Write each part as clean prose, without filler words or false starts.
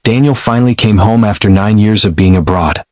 Daniel finally came home after 9 years of being abroad.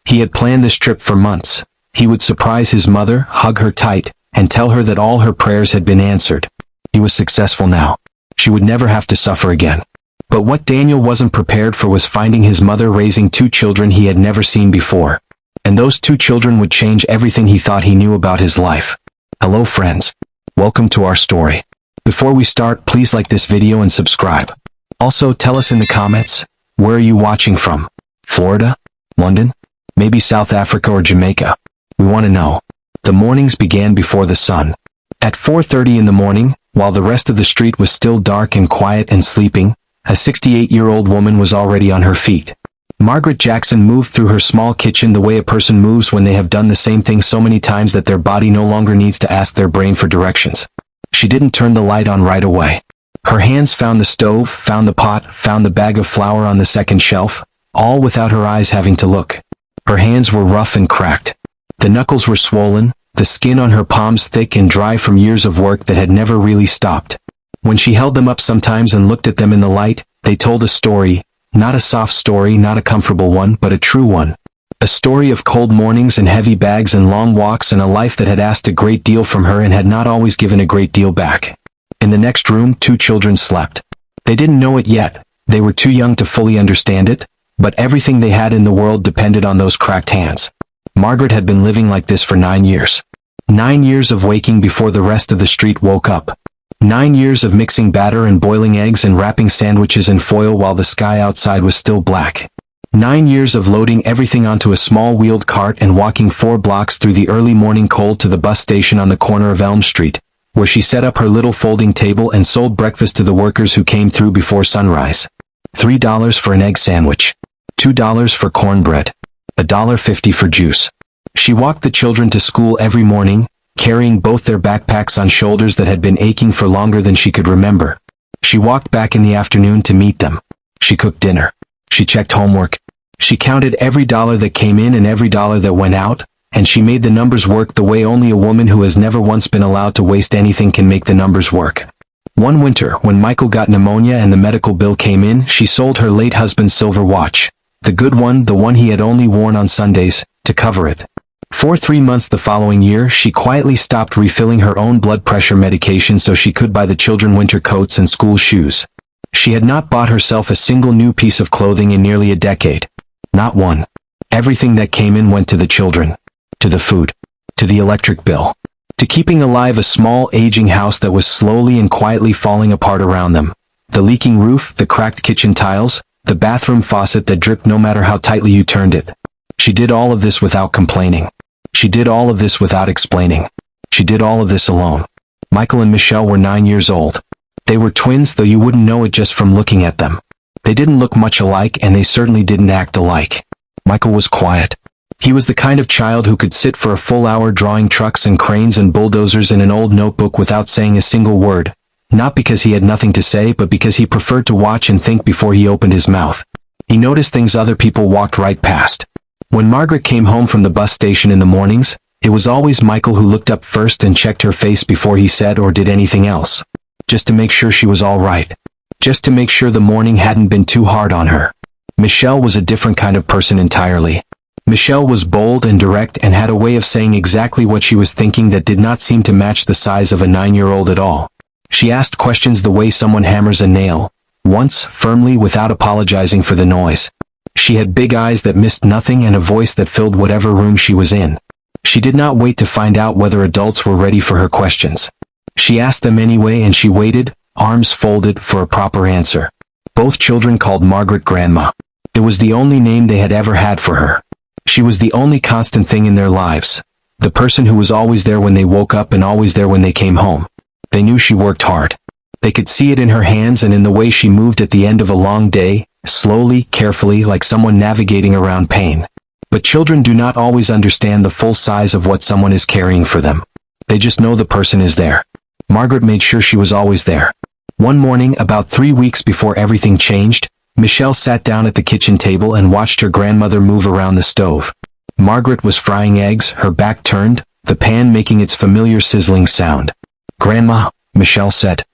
He had planned this trip for months. He would surprise his mother, hug her tight, and tell her that all her prayers had been answered. He was successful now. She would never have to suffer again. But what Daniel wasn't prepared for was finding his mother raising 2 children he had never seen before. And those 2 children would change everything he thought he knew about his life. Hello friends. Welcome to our story. Before we start, please like this video and subscribe. Also, tell us in the comments, where are you watching from? Florida? London? Maybe South Africa or Jamaica? We want to know. The mornings began before the sun. At 4:30 in the morning, while the rest of the street was still dark and quiet and sleeping, a 68-year-old woman was already on her feet. Margaret Jackson moved through her small kitchen the way a person moves when they have done the same thing so many times that their body no longer needs to ask their brain for directions. She didn't turn the light on right away. Her hands found the stove, found the pot, found the bag of flour on the second shelf, all without her eyes having to look. Her hands were rough and cracked. The knuckles were swollen, the skin on her palms thick and dry from years of work that had never really stopped. When she held them up sometimes and looked at them in the light, they told a story, not a soft story, not a comfortable one, but a true one. A story of cold mornings and heavy bags and long walks and a life that had asked a great deal from her and had not always given a great deal back. In the next room, 2 children slept. They didn't know it yet, they were too young to fully understand it, but everything they had in the world depended on those cracked hands. Margaret had been living like this for 9 years. 9 years of waking before the rest of the street woke up. 9 years of mixing batter and boiling eggs and wrapping sandwiches in foil while the sky outside was still black. 9 years of loading everything onto a small wheeled cart and walking 4 blocks through the early morning cold to the bus station on the corner of Elm Street, where she set up her little folding table and sold breakfast to the workers who came through before sunrise. $3 for an egg sandwich. $2 for cornbread. $1.50 for juice. She walked the children to school every morning, carrying both their backpacks on shoulders that had been aching for longer than she could remember. She walked back in the afternoon to meet them. She cooked dinner. She checked homework. She counted every dollar that came in and every dollar that went out, and she made the numbers work the way only a woman who has never once been allowed to waste anything can make the numbers work. One winter, when Michael got pneumonia and the medical bill came in, she sold her late husband's silver watch, the good one, the one he had only worn on Sundays, to cover it. For 3 months the following year, she quietly stopped refilling her own blood pressure medication so she could buy the children winter coats and school shoes. She had not bought herself a single new piece of clothing in nearly a decade. Not one. Everything that came in went to the children. To the food. To the electric bill. To keeping alive a small, aging house that was slowly and quietly falling apart around them. The leaking roof, the cracked kitchen tiles, the bathroom faucet that dripped no matter how tightly you turned it. She did all of this without complaining. She did all of this without explaining. She did all of this alone. Michael and Michelle were 9 years old. They were twins, though you wouldn't know it just from looking at them. They didn't look much alike and they certainly didn't act alike. Michael was quiet. He was the kind of child who could sit for a full hour drawing trucks and cranes and bulldozers in an old notebook without saying a single word, not because he had nothing to say but because he preferred to watch and think before he opened his mouth. He noticed things other people walked right past. When Margaret came home from the bus station in the mornings, it was always Michael who looked up first and checked her face before he said or did anything else. Just to make sure she was all right. Just to make sure the morning hadn't been too hard on her. Michelle was a different kind of person entirely. Michelle was bold and direct and had a way of saying exactly what she was thinking that did not seem to match the size of a 9-year-old at all. She asked questions the way someone hammers a nail, once, firmly, without apologizing for the noise. She had big eyes that missed nothing and a voice that filled whatever room she was in. She did not wait to find out whether adults were ready for her questions. She asked them anyway and she waited, arms folded, for a proper answer. Both children called Margaret Grandma. It was the only name they had ever had for her. She was the only constant thing in their lives. The person who was always there when they woke up and always there when they came home. They knew she worked hard. They could see it in her hands and in the way she moved at the end of a long day, slowly, carefully, like someone navigating around pain. But children do not always understand the full size of what someone is carrying for them. They just know the person is there. Margaret made sure she was always there. One morning, about 3 weeks before everything changed, Michelle sat down at the kitchen table and watched her grandmother move around the stove. Margaret was frying eggs, her back turned, the pan making its familiar sizzling sound. "Grandma," Michelle said.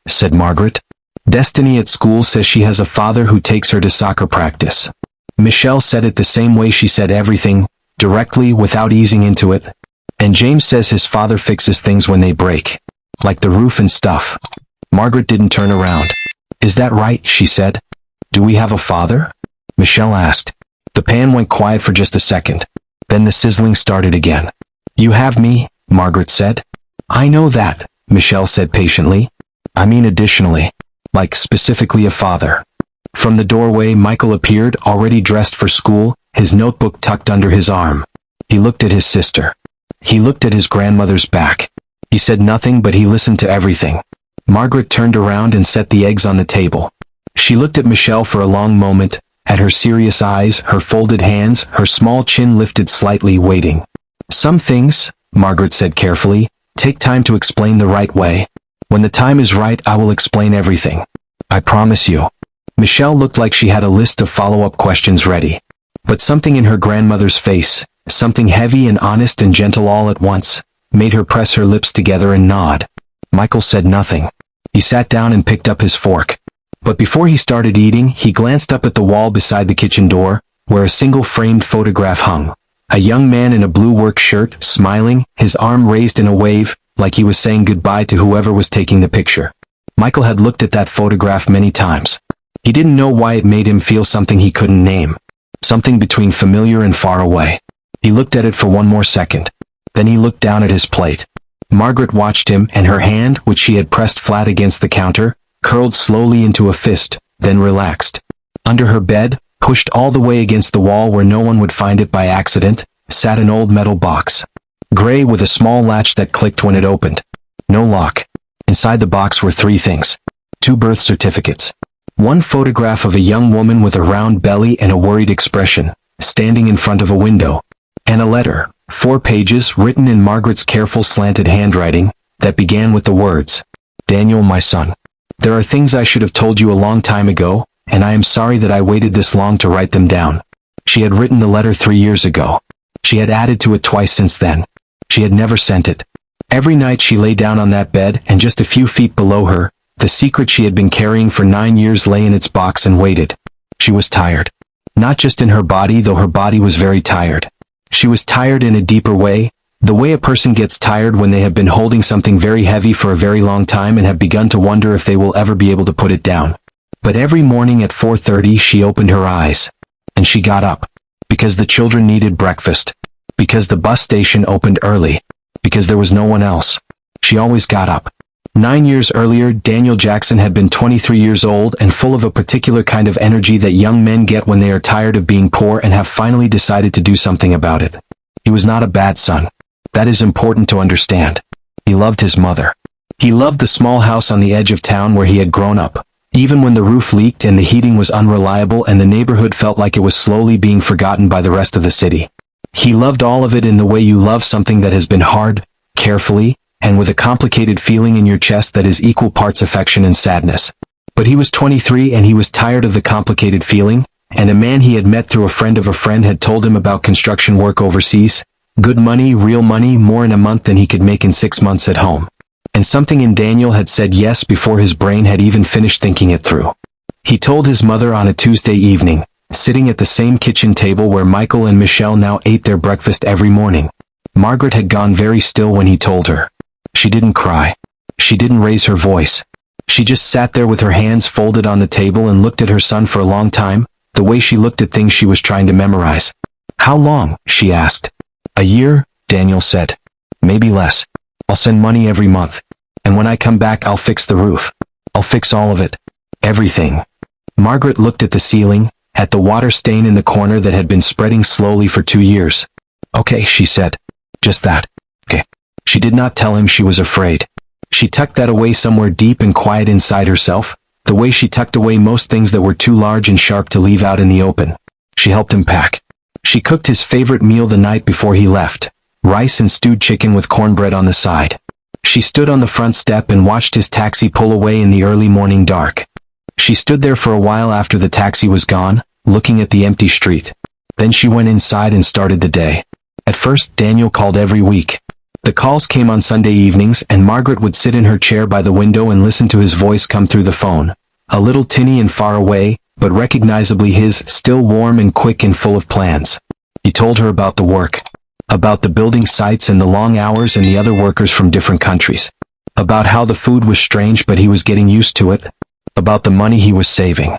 "Said Margaret. Destiny at school says she has a father who takes her to soccer practice. Michelle said it the same way she said everything, directly, without easing into it. And James says his father fixes things when they break. Like the roof and stuff. Margaret didn't turn around. Is that right? She said. Do we have a father? Michelle asked. The pan went quiet for just a second. Then the sizzling started again. You have me, Margaret said. I know that, Michelle said patiently. I mean additionally. Like specifically a father. From the doorway Michael appeared, already dressed for school, his notebook tucked under his arm. He looked at his sister. He looked at his grandmother's back. He said nothing, but he listened to everything. Margaret turned around and set the eggs on the table. She looked at Michelle for a long moment, at her serious eyes, her folded hands, her small chin lifted slightly, waiting. Some things, Margaret said carefully, take time to explain the right way. When the time is right, I will explain everything. I promise you. Michelle looked like she had a list of follow-up questions ready. But something in her grandmother's face, something heavy and honest and gentle all at once, made her press her lips together and nod. Michael said nothing. He sat down and picked up his fork. But before he started eating, he glanced up at the wall beside the kitchen door, where a single framed photograph hung. A young man in a blue work shirt, smiling, his arm raised in a wave, like he was saying goodbye to whoever was taking the picture. Michael had looked at that photograph many times. He didn't know why it made him feel something he couldn't name. Something between familiar and far away. He looked at it for one more second. Then he looked down at his plate. Margaret watched him, and her hand, which she had pressed flat against the counter, curled slowly into a fist, then relaxed. Under her bed, pushed all the way against the wall where no one would find it by accident, sat an old metal box. Gray with a small latch that clicked when it opened. No lock. Inside the box were 3 things. 2 birth certificates. 1 photograph of a young woman with a round belly and a worried expression, standing in front of a window. And a letter, 4 pages, written in Margaret's careful slanted handwriting, that began with the words, Daniel, my son. There are things I should have told you a long time ago, and I am sorry that I waited this long to write them down. She had written the letter 3 years ago. She had added to it twice since then. She had never sent it. Every night she lay down on that bed, and just a few feet below her, the secret she had been carrying for 9 years lay in its box and waited. She was tired. Not just in her body, though her body was very tired. She was tired in a deeper way, the way a person gets tired when they have been holding something very heavy for a very long time and have begun to wonder if they will ever be able to put it down. But every morning at 4:30 she opened her eyes. And she got up. Because the children needed breakfast. Because the bus station opened early. Because there was no one else. She always got up. 9 years earlier, Daniel Jackson had been 23 years old and full of a particular kind of energy that young men get when they are tired of being poor and have finally decided to do something about it. He was not a bad son. That is important to understand. He loved his mother. He loved the small house on the edge of town where he had grown up. Even when the roof leaked and the heating was unreliable and the neighborhood felt like it was slowly being forgotten by the rest of the city. He loved all of it in the way you love something that has been hard, carefully, and with a complicated feeling in your chest that is equal parts affection and sadness. But he was 23 and he was tired of the complicated feeling, and a man he had met through a friend of a friend had told him about construction work overseas. Good money, real money, more in a month than he could make in 6 months at home. And something in Daniel had said yes before his brain had even finished thinking it through. He told his mother on a Tuesday evening, sitting at the same kitchen table where Michael and Michelle now ate their breakfast every morning. Margaret had gone very still when he told her. She didn't cry. She didn't raise her voice. She just sat there with her hands folded on the table and looked at her son for a long time, the way she looked at things she was trying to memorize. How long? She asked. A year, Daniel said. Maybe less. I'll send money every month. And when I come back, I'll fix the roof. I'll fix all of it. Everything. Margaret looked at the ceiling, at the water stain in the corner that had been spreading slowly for 2 years. Okay, she said. Just that. Okay. She did not tell him she was afraid. She tucked that away somewhere deep and quiet inside herself, the way she tucked away most things that were too large and sharp to leave out in the open. She helped him pack. She cooked his favorite meal the night before he left, rice and stewed chicken with cornbread on the side. She stood on the front step and watched his taxi pull away in the early morning dark. She stood there for a while after the taxi was gone, looking at the empty street. Then she went inside and started the day. At first, Daniel called every week. The calls came on Sunday evenings, and Margaret would sit in her chair by the window and listen to his voice come through the phone, A little tinny and far away, but recognizably his, still warm and quick and full of plans. He told her about the work, about the building sites and the long hours and the other workers from different countries, about how the food was strange but he was getting used to it, about the money he was saving.